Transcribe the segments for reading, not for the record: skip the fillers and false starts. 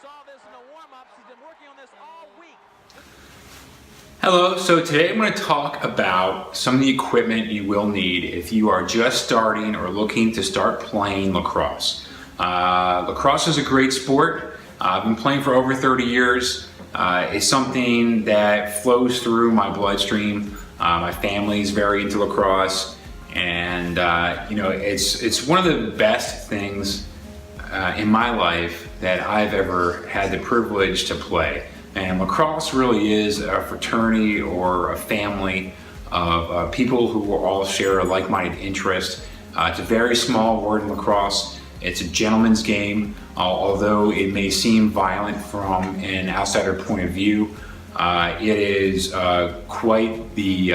saw this in the warm-ups. He's been working on this all week. Hello, so today I'm going to talk about some of the equipment you will need if you are just starting or looking to start playing lacrosse. Lacrosse is a great sport. I've been playing for over 30 years. It's something that flows through my bloodstream. My family's very into lacrosse, and it's one of the best things in my life that I've ever had the privilege to play. And lacrosse really is a fraternity or a family of people who will all share a like-minded interest. It's a very small word in lacrosse. It's a gentleman's game, although it may seem violent from an outsider point of view. It is quite the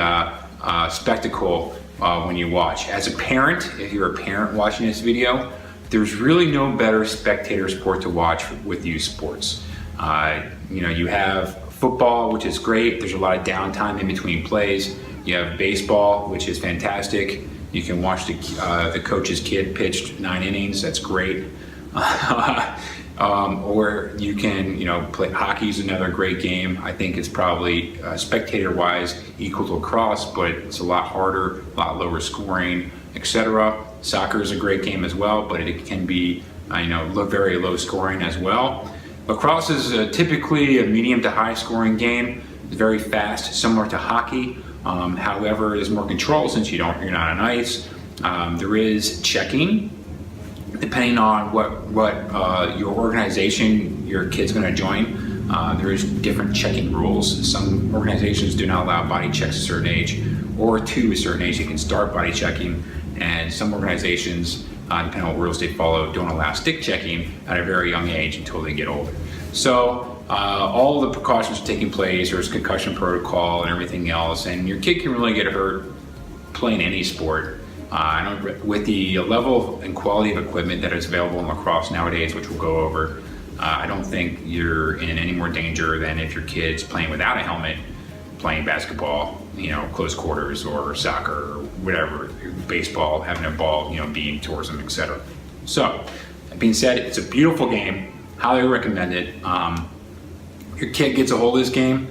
spectacle when you watch. As a parent, if you're a parent watching this video, there's really no better spectator sport to watch with youth sports. You have football, which is great. There's a lot of downtime in between plays. You have baseball, which is fantastic. You can watch the coach's kid pitch 9 innings. That's great. Or you can, play. Hockey's another great game. I think it's probably spectator-wise equal to lacrosse, but it's a lot harder, a lot lower scoring, etc. Soccer is a great game as well, but it can be, very low scoring as well. Lacrosse is typically a medium to high scoring game. It's very fast, similar to hockey. However, there's more control since you're not on ice. There is checking, depending on what your organization your kid's going to join. There is different checking rules. Some organizations do not allow body checks at a certain age, or to a certain age you can start body checking. And some organizations, depending on what rules they follow, don't allow stick checking at a very young age until they get older. So all the precautions are taking place. There's concussion protocol and everything else, and your kid can really get hurt playing any sport. With the level and quality of equipment that is available in lacrosse nowadays, which we'll go over, I don't think you're in any more danger than if your kid's playing without a helmet, playing basketball, close quarters, or soccer, or whatever, baseball, having a ball, beam towards them, etc. So, that being said, it's a beautiful game. Highly recommend it. Your kid gets a hold of this game,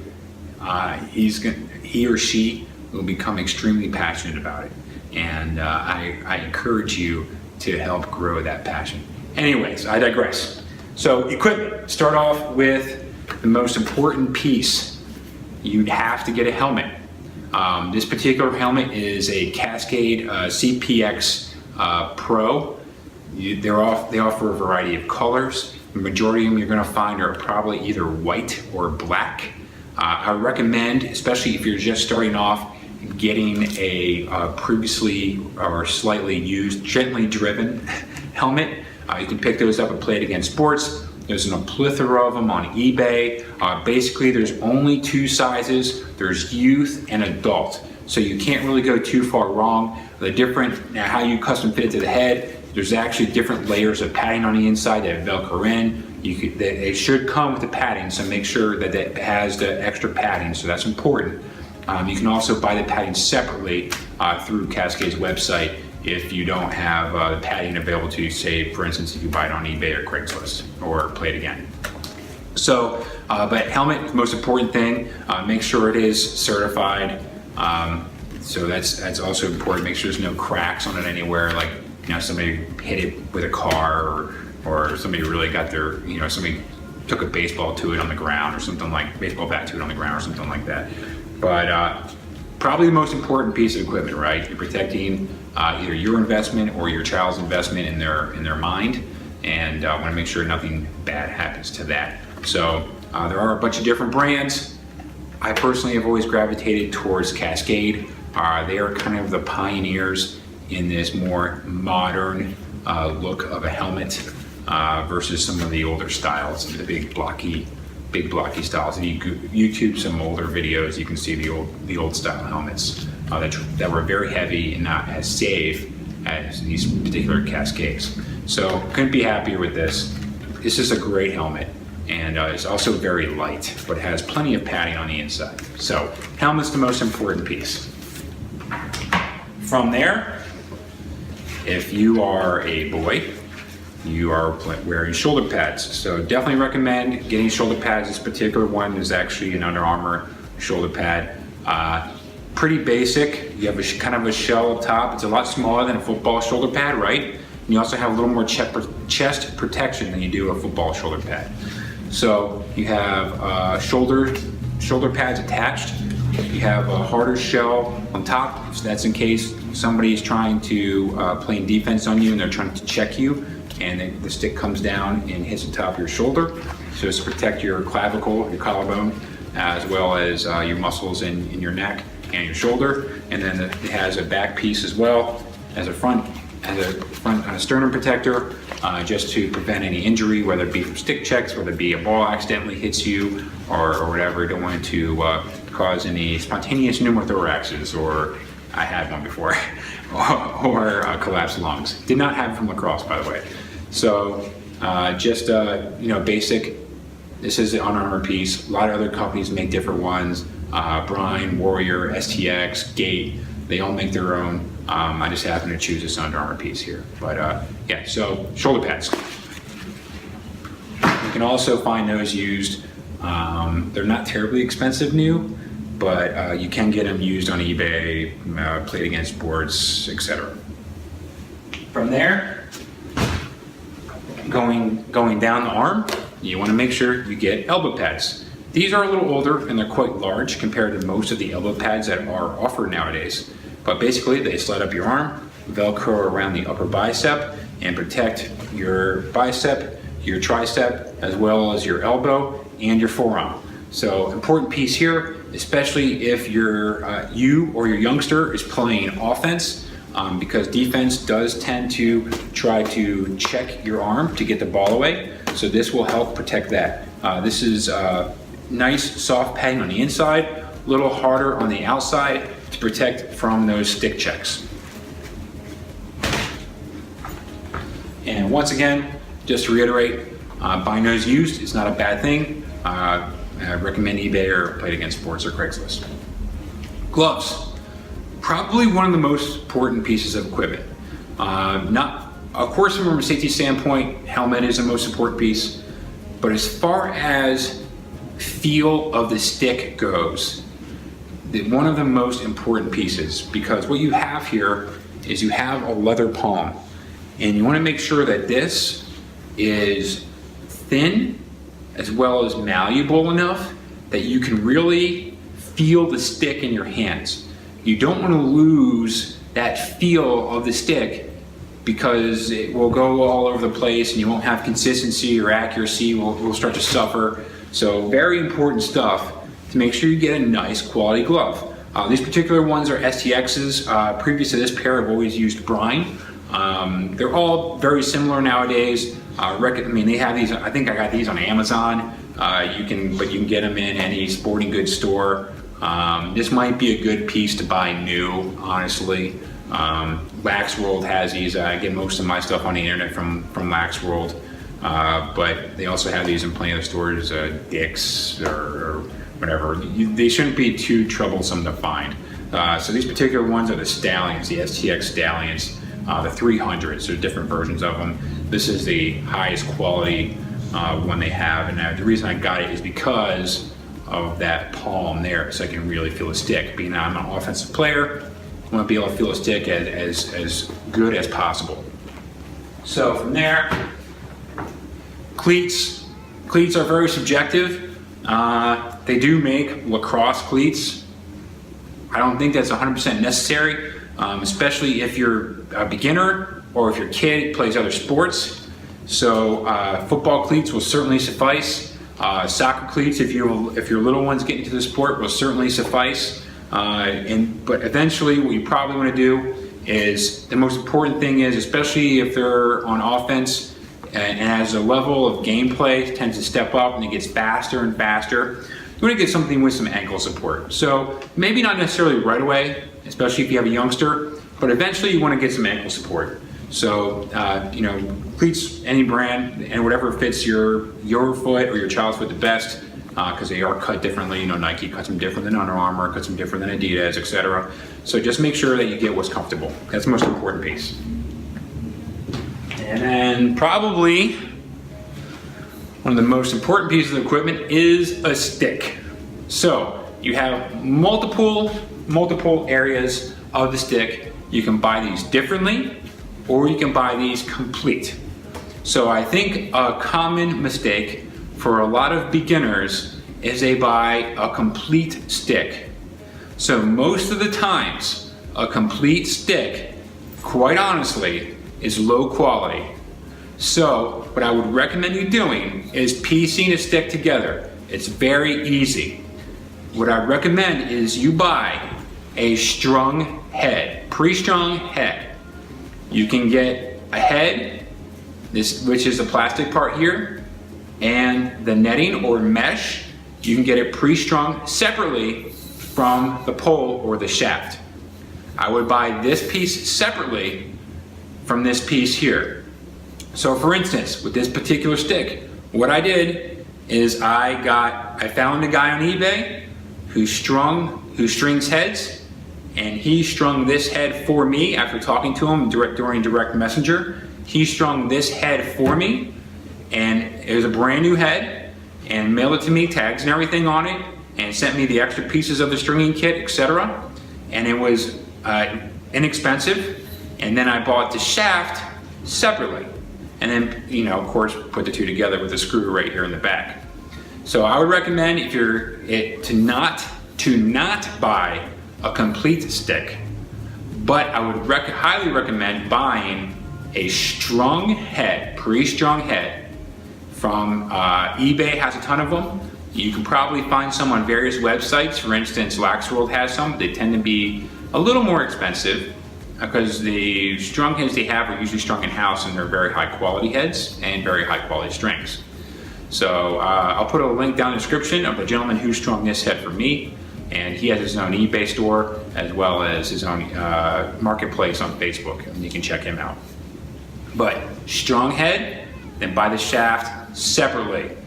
he or she will become extremely passionate about it, and I encourage you to help grow that passion. Anyways, I digress. So, equipment. Start off with the most important piece. You'd have to get a helmet. This particular helmet is a Cascade CPX Pro. They offer a variety of colors. The majority of them you're going to find are probably either white or black. I recommend, especially if you're just starting off, getting a previously or slightly used, gently driven helmet. You can pick those up and play it against sports. There's a plethora of them on eBay. Basically, there's only 2 sizes. There's youth and adult. So you can't really go too far wrong. Now how you custom fit it to the head, there's actually different layers of padding on the inside that Velcro in. They should come with the padding, so make sure that it has the extra padding, so that's important. You can also buy the padding separately through Cascade's website if you don't have the padding available to you, say, for instance, if you buy it on eBay or Craigslist or Play It Again. So, but helmet, most important thing, make sure it is certified. So that's also important. Make sure there's no cracks on it anywhere, like, somebody hit it with a car, or somebody really got their, somebody took a baseball to it on the ground, or something like, baseball bat to it on the ground, or something like that. But probably the most important piece of equipment, right? You're protecting either your investment or your child's investment in their mind, and want to make sure nothing bad happens to that. So there are a bunch of different brands. I personally have always gravitated towards Cascade. They are kind of the pioneers in this more modern look of a helmet versus some of the older styles, the big blocky styles. If you YouTube some older videos, you can see the old style helmets that were very heavy and not as safe as these particular Cascades. So couldn't be happier with this. This is a great helmet, and it's also very light, but has plenty of padding on the inside. So helmet's the most important piece. From there, if you are a boy, you are wearing shoulder pads. So definitely recommend getting shoulder pads. This particular one is actually an Under Armour shoulder pad. Pretty basic. You have kind of a shell up top. It's a lot smaller than a football shoulder pad, right? And you also have a little more chest protection than you do a football shoulder pad. So you have shoulder pads attached. You have a harder shell on top, so that's in case somebody is trying to play defense on you and they're trying to check you, and the stick comes down and hits the top of your shoulder. So it's to protect your clavicle, your collarbone, as well as your muscles in your neck and your shoulder. And then it has a back piece as well as a sternum protector, just to prevent any injury, whether it be from stick checks, whether it be a ball accidentally hits you or whatever. You don't want it to cause any spontaneous pneumothoraxes, or I had one before, or collapsed lungs. Did not have it from Lacrosse, by the way. So just basic. This is the Under Armour piece. A lot of other companies make different ones. Brine, Warrior, STX, Gate, they all make their own. I just happen to choose this Under Armour piece here. But yeah, so shoulder pads. You can also find those used. They're not terribly expensive new, but you can get them used on eBay, Played Against Sports, etc. From there, going down the arm, you want to make sure you get elbow pads. These are a little older and they're quite large compared to most of the elbow pads that are offered nowadays. But basically, they slide up your arm, Velcro around the upper bicep, and protect your bicep, your tricep, as well as your elbow and your forearm. So important piece here, especially if you or your youngster is playing offense, because defense does tend to try to check your arm to get the ball away. So this will help protect that. This is nice soft padding on the inside, a little harder on the outside to protect from those stick checks. And once again, just to reiterate, buying those used is not a bad thing. I recommend eBay or Played Against Sports or Craigslist. Gloves, probably one of the most important pieces of equipment. Of course, from a safety standpoint, helmet is the most important piece, but as far as feel of the stick goes, one of the most important pieces, because what you have here is you have a leather palm, and you want to make sure that this is thin as well as malleable enough that you can really feel the stick in your hands. You don't want to lose that feel of the stick, because it will go all over the place and you won't have consistency, or accuracy will start to suffer. So very important stuff to make sure you get a nice quality glove. These particular ones are STXs. Previous to this pair, I've always used Brine. They're all very similar nowadays. They have these. I think I got these on Amazon. You can get them in any sporting goods store. This might be a good piece to buy new, honestly. Lax World has these. I get most of my stuff on the internet from Lax World, but they also have these in plenty of stores, Dick's or whatever. They shouldn't be too troublesome to find. So these particular ones are the Stallions, the STX Stallions, the 300s. There are different versions of them. This is the highest quality one they have, and the reason I got it is because of that palm there, so I can really feel the stick. Being I'm an offensive player, I want to be able to feel a stick as good as possible. So from there, cleats. Cleats are very subjective. They do make Lacrosse cleats. I don't think that's 100% necessary, especially if you're a beginner or if your kid plays other sports. So football cleats will certainly suffice. Soccer cleats, if your little ones get into the sport, will certainly suffice. But eventually what you probably want to do is, the most important thing is, especially if they're on offense and as a level of gameplay tends to step up and it gets faster and faster, you want to get something with some ankle support. So maybe not necessarily right away, especially if you have a youngster, but eventually you want to get some ankle support. So cleats, any brand, and whatever fits your foot or your child's foot the best, because they are cut differently. Nike cuts them different than Under Armour, cuts them different than Adidas, etc. So just make sure that you get what's comfortable. That's the most important piece. And then probably one of the most important pieces of equipment is a stick. So you have multiple areas of the stick. You can buy these differently, or you can buy these complete. So I think a common mistake for a lot of beginners is they buy a complete stick. So most of the times, a complete stick, quite honestly, is low quality. So what I would recommend you doing is piecing a stick together. It's very easy. What I recommend is you buy a strung head, pre-strung head. You can get a head, which is the plastic part here, and the netting or mesh, you can get it pre-strung separately from the pole or the shaft. I would buy this piece separately from this piece here. So for instance, with this particular stick, what I did is I found a guy on eBay who strings heads, and he strung this head for me after talking to him during direct messenger. He strung this head for me, and it was a brand new head, and mailed it to me, tags and everything on it, and sent me the extra pieces of the stringing kit, etc. And it was inexpensive. And then I bought the shaft separately, and then of course put the two together with a screw right here in the back. So I would recommend if you're to not buy a complete stick, but I would highly recommend buying a strung head, pre-strung head from eBay. Has a ton of them. You can probably find some on various websites. For instance, Lacrosse has some. They tend to be a little more expensive because the strung heads they have are usually strung in-house, and they're very high quality heads and very high quality strings. So I'll put a link down in the description of a gentleman who strung this head for me, and he has his own eBay store as well as his own marketplace on Facebook, and you can check him out. But strung head, then buy the shaft separately.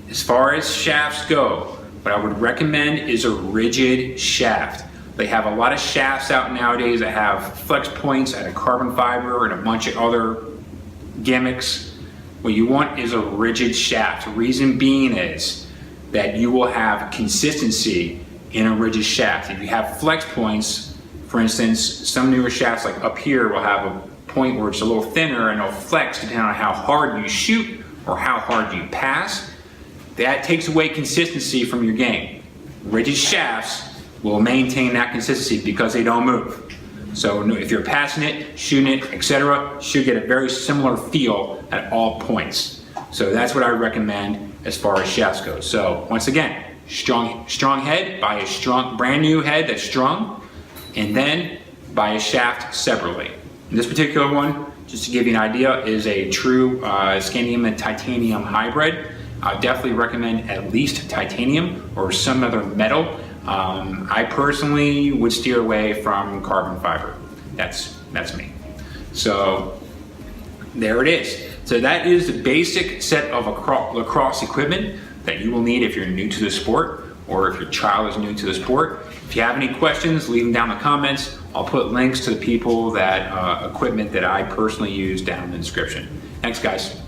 As far as shafts go, what I would recommend is a rigid shaft. They have a lot of shafts out nowadays that have flex points and a carbon fiber and a bunch of other gimmicks. What you want is a rigid shaft. The reason being is that you will have consistency in a rigid shaft. If you have flex points, for instance, some newer shafts like up here will have a point where it's a little thinner and it'll flex depending on how hard you shoot or how hard you pass. That takes away consistency from your game. Rigid shafts will maintain that consistency because they don't move. So if you're passing it, shooting it, etc., should get a very similar feel at all points. So that's what I recommend as far as shafts go. So once again, strong head, buy a brand new head that's strung, and then buy a shaft separately. And this particular one, just to give you an idea, is a true scandium and titanium hybrid. I definitely recommend at least titanium or some other metal. I personally would steer away from carbon fiber. That's me. So there it is. So that is the basic set of lacrosse equipment that you will need if you're new to the sport or if your child is new to the sport. If you have any questions, leave them down in the comments. I'll put links to the people equipment that I personally use down in the description. Thanks, guys.